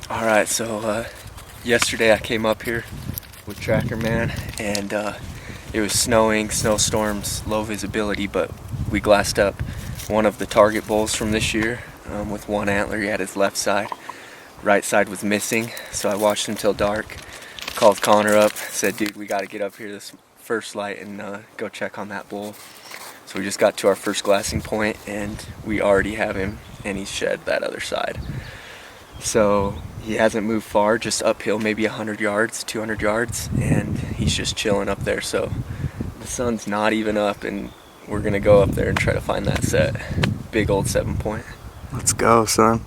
Alright, so yesterday I came up here with Tracker Man, and it was snowing, snowstorms, low visibility, but we glassed up one of the target bulls from this year with one antler. He had his left side. Right side was missing, so I watched until dark, called Connor up, said, dude, we got to get up here this first light and go check on that bull. So we just got to our first glassing point, and we already have him, and he's shed that other side. So he hasn't moved far, just uphill, maybe 100 yards, 200 yards, and he's just chilling up there. So the sun's not even up, and we're gonna go up there and try to find that set. Big old 7-point. Let's go, son.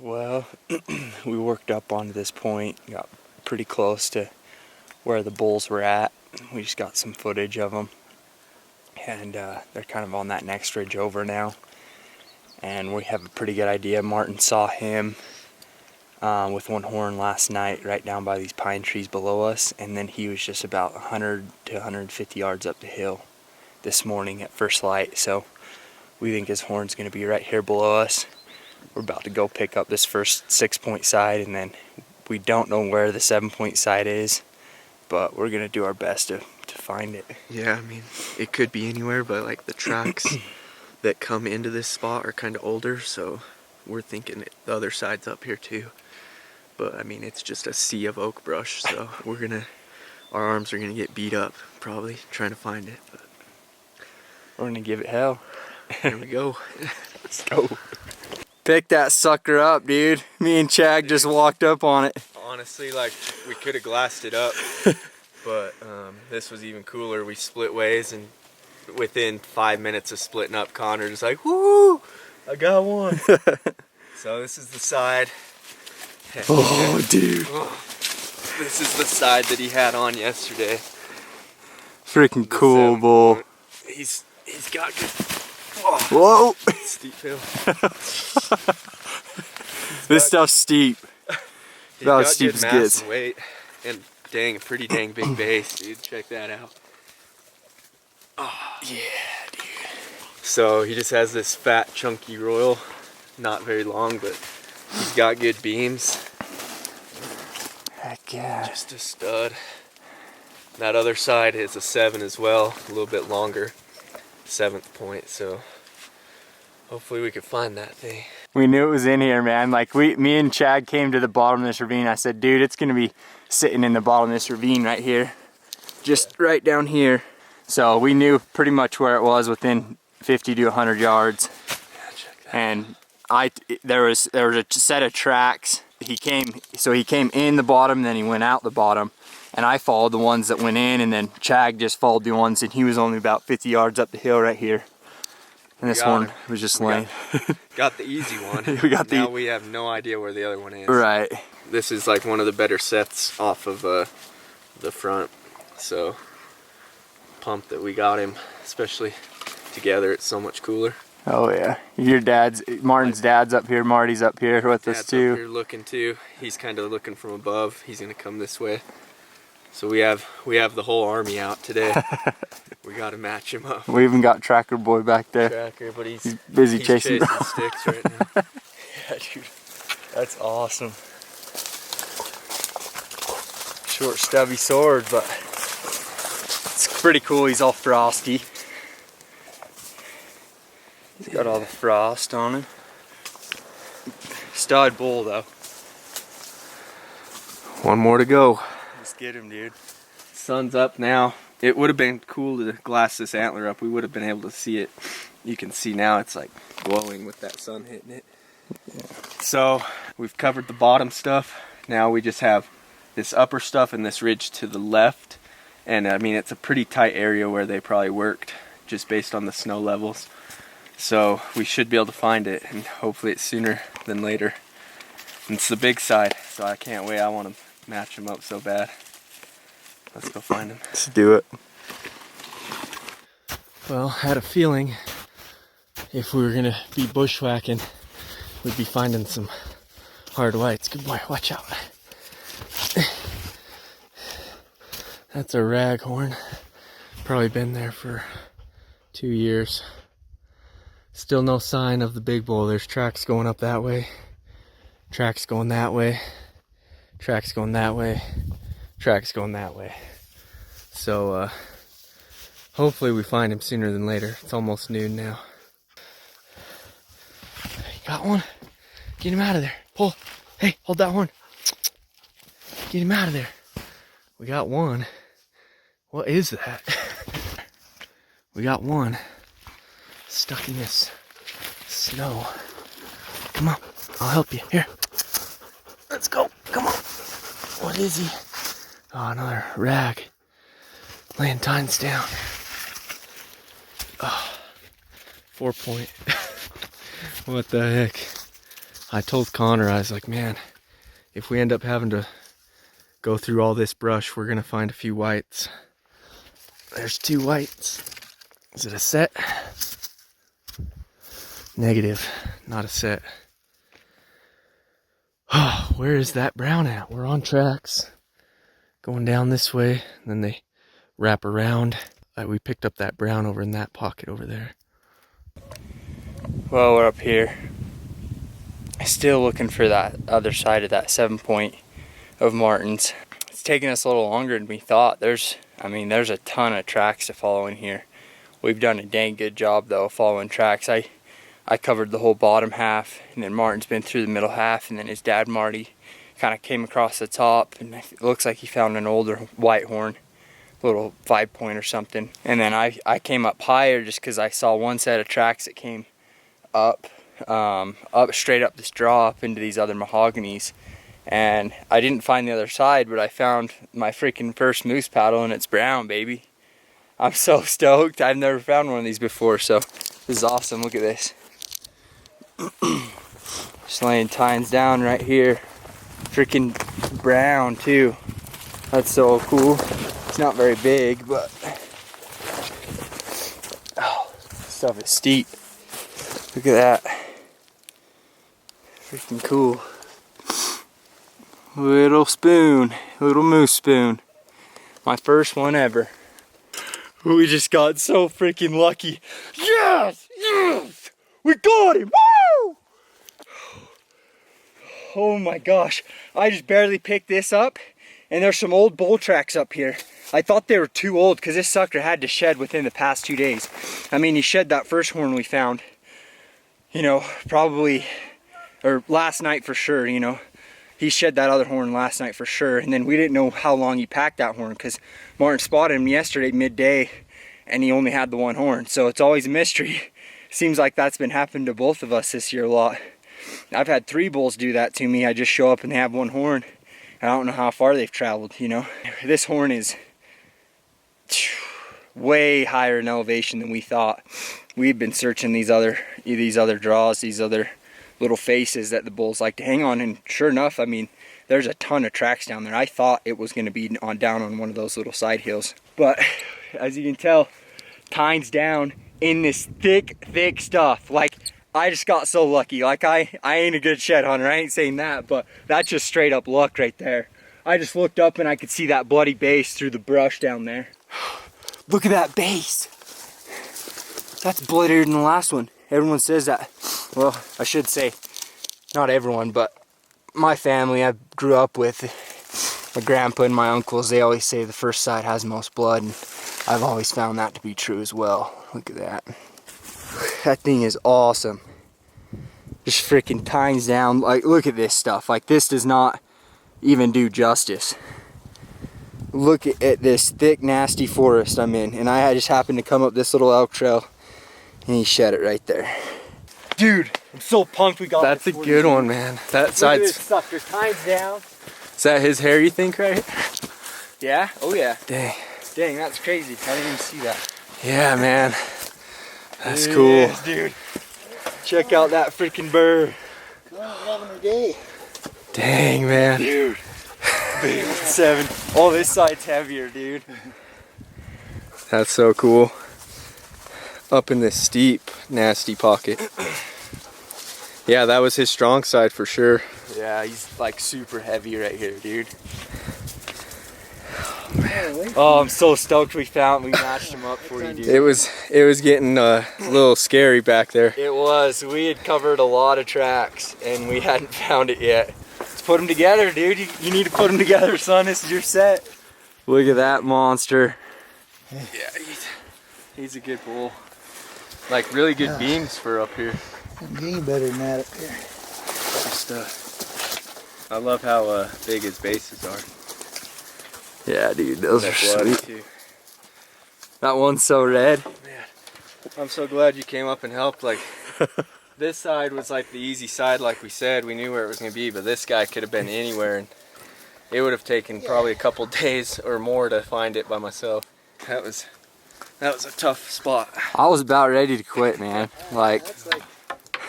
Well, we worked up onto this point, got pretty close to where the bulls were at. We just got some footage of them, and they're kind of on that next ridge over now. And we have a pretty good idea. Martin saw him with one horn last night right down by these pine trees below us, and then he was just about 100 to 150 yards up the hill this morning at first light. So we think his horn's going to be right here below us. We're about to go pick up this first 6-point side, and then we don't know where the 7-point side is, but we're gonna do our best to find it. Yeah, I mean, it could be anywhere, but like the tracks that come into this spot are kind of older, so we're thinking the other side's up here too. But I mean, it's just a sea of oak brush, so our arms are gonna get beat up probably trying to find it. But we're gonna give it hell. Here we go. Let's go. Pick that sucker up, dude. Me and Chag just walked up on it. Honestly, like, we could have glassed it up, but this was even cooler. We split ways, and within 5 minutes of splitting up, Connor just like, woo, I got one. So this is the side. Oh, dude. This is the side that he had on yesterday. Freaking cool bull. He's got good. Whoa! Steep hill. This stuff's steep. He's got steep good as mass gets. and weight, and dang, a pretty dang big base, dude. Check that out. Oh, yeah, dude. So he just has this fat, chunky royal, not very long, but he's got good beams. Heck yeah. Just a stud. That other side is a 7 as well, a little bit longer. 7th point, so hopefully we could find that thing. We knew it was in here, man. Like me and Chad came to the bottom of this ravine. I said, dude, it's gonna be sitting in the bottom of this ravine right here. Just right down here. So we knew pretty much where it was within 50 to 100 yards. Yeah, check that. And there was a set of tracks. He came in the bottom, then he went out the bottom. And I followed the ones that went in, and then Chag just followed the ones, and he was only about 50 yards up the hill right here. And this one was just laying. Got the easy one. Now we have no idea where the other one is. Right. This is like one of the better sets off of the front. So pumped that we got him, especially together. It's so much cooler. Oh yeah. Martin's dad's up here, Marty's up here with us too. Up here looking too. He's kind of looking from above. He's gonna come this way. So we have the whole army out today. We got to match him up. We even got Tracker Boy back there. Tracker, but he's busy chasing sticks right now. Yeah, dude, that's awesome. Short, stubby sword, but it's pretty cool. He's all frosty. He's got all the frost on him. Stud bull though. One more to go. Let's get him, dude. Sun's up now. It would have been cool to glass this antler up. We would have been able to see it. You can see now it's like glowing with that sun hitting it. Yeah. So we've covered the bottom stuff. Now we just have this upper stuff and this ridge to the left. And I mean, it's a pretty tight area where they probably worked just based on the snow levels. So we should be able to find it, and hopefully it's sooner than later. And it's the big side, so I can't wait. I want to match them up so bad. Let's go find them. Let's do it. Well, I had a feeling if we were gonna be bushwhacking, we'd be finding some hard whites. Good boy, watch out. That's a raghorn. Probably been there for 2 years. Still no sign of the big bull. There's tracks going up that way, tracks going that way, tracks going that way, tracks going that way. So hopefully we find him sooner than later. It's almost noon now. Got one? Get him out of there. Pull. Hey, hold that horn. Get him out of there. We got one. What is that? We got one stuck in this snow. Come on, I'll help you. Here. Let's go. Come on. What is he? Oh, another rag. Laying tines down. Oh, 4 point. What the heck? I told Connor, I was like, man, if we end up having to go through all this brush, we're gonna find a few whites. There's 2 whites. Is it a set? Negative, not a set. Oh, where is that brown at? We're on tracks. Going down this way, and then they wrap around. We picked up that brown over in that pocket over there. Well, we're up here. Still looking for that other side of that 7 point of Martin's. It's taking us a little longer than we thought. There's a ton of tracks to follow in here. We've done a dang good job though following tracks. I covered the whole bottom half, and then Martin's been through the middle half, and then his dad Marty kind of came across the top, and it looks like he found an older white horn, little 5 point or something. And then I came up higher just because I saw one set of tracks that came up straight up this draw up into these other mahoganies, and I didn't find the other side, but I found my freaking first moose paddle, and it's brown, baby. I'm so stoked. I've never found one of these before, so this is awesome. Look at this. Just laying tines down right here. Freaking brown too. That's so cool. It's not very big, but oh, stuff is steep. Look at that. Freaking cool. Little spoon, little moose spoon. My first one ever. We just got so freaking lucky. Yes! Yes! We got him! Woo! Oh my gosh. I just barely picked this up, and there's some old bull tracks up here. I thought they were too old because this sucker had to shed within the past 2 days. I mean, he shed that first horn we found, you know, probably, or last night for sure, you know. He shed that other horn last night for sure, and then we didn't know how long he packed that horn because Martin spotted him yesterday midday and he only had the one horn, so it's always a mystery. Seems like that's been happening to both of us this year a lot. I've had 3 bulls do that to me. I just show up and they have one horn. I don't know how far they've traveled, you know. This horn is way higher in elevation than we thought. We've been searching these other draws, these other little faces that the bulls like to hang on, and sure enough, I mean, there's a ton of tracks down there. I thought it was going to be down on one of those little side hills, but as you can tell, tines down in this thick stuff. Like, I just got so lucky. Like, I ain't a good shed hunter, I ain't saying that, but that's just straight up luck right there. I just looked up and I could see that bloody base through the brush down there. Look at that base. That's bloodier than the last one. Everyone says that. Well, I should say, not everyone, but my family I grew up with, my grandpa and my uncles, they always say the first side has most blood, and I've always found that to be true as well. Look at that. That thing is awesome. Just freaking tines down. Like, look at this stuff. Like, this does not even do justice. Look at this thick, nasty forest I'm in, and I just happened to come up this little elk trail, and he shed it right there. Dude, I'm so pumped we got That's a good one, man. That side's... Look at this sucker, tines down. Is that his hair, you think, right? Yeah? Oh yeah. Dang. Dang, that's crazy. I didn't even see that. Yeah, man. That's There it cool. is, dude. Check out that freaking bird. 11 a day. Dang, man. Dude. Big 7. Oh, this side's heavier, dude. That's so cool. Up in this steep, nasty pocket. Yeah, that was his strong side for sure. Yeah, he's like super heavy right here, dude. Man. Oh, I'm so stoked we matched him up for you, dude. It was getting a little scary back there. It was. We had covered a lot of tracks and we hadn't found it yet. Let's put them together, dude. You need to put them together, son. This is your set. Look at that monster. Yeah, he's a good bull. Like really good beams for up here. I'm getting better than that up here. Just, I love how big his bases are. Yeah, dude, those are They're bloody sweet. too. That one's so red. Man, I'm so glad you came up and helped. Like, this side was like the easy side, like we said. We knew where it was going to be, but this guy could have been anywhere, and it would have taken probably a couple days or more to find it by myself. That was a tough spot. I was about ready to quit, man. Like, That's like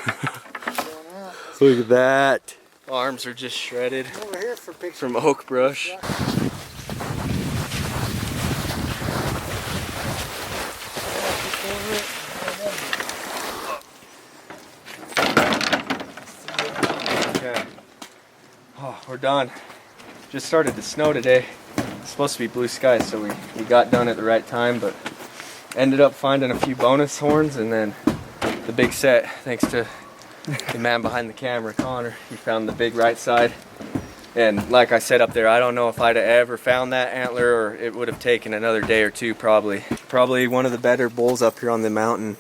going out. look at that. Arms are just shredded Over here for pictures. from oak brush. Okay. Oh, we're done. Just started to snow today. It's supposed to be blue skies, so we got done at the right time, but ended up finding a few bonus horns and then the big set, thanks to the man behind the camera, Connor. He found the big right side. And like I said up there, I don't know if I'd have ever found that antler or it would have taken another day or two probably. Probably one of the better bulls up here on the mountain.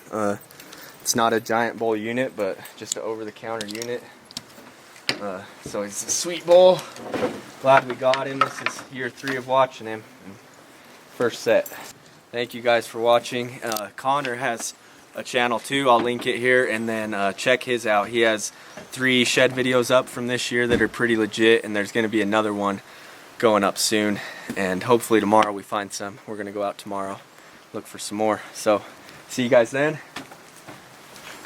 It's not a giant bull unit, but just an over-the-counter unit. So he's a sweet bull. Glad we got him. This is year 3 of watching him. First set. Thank you guys for watching. Connor has a channel too. I'll link it here, and then check his out. He has 3 shed videos up from this year that are pretty legit, and there's going to be another one going up soon, and hopefully tomorrow we find some. We're going to go out tomorrow, look for some more. So see you guys then.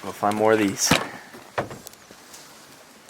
We'll find more of these.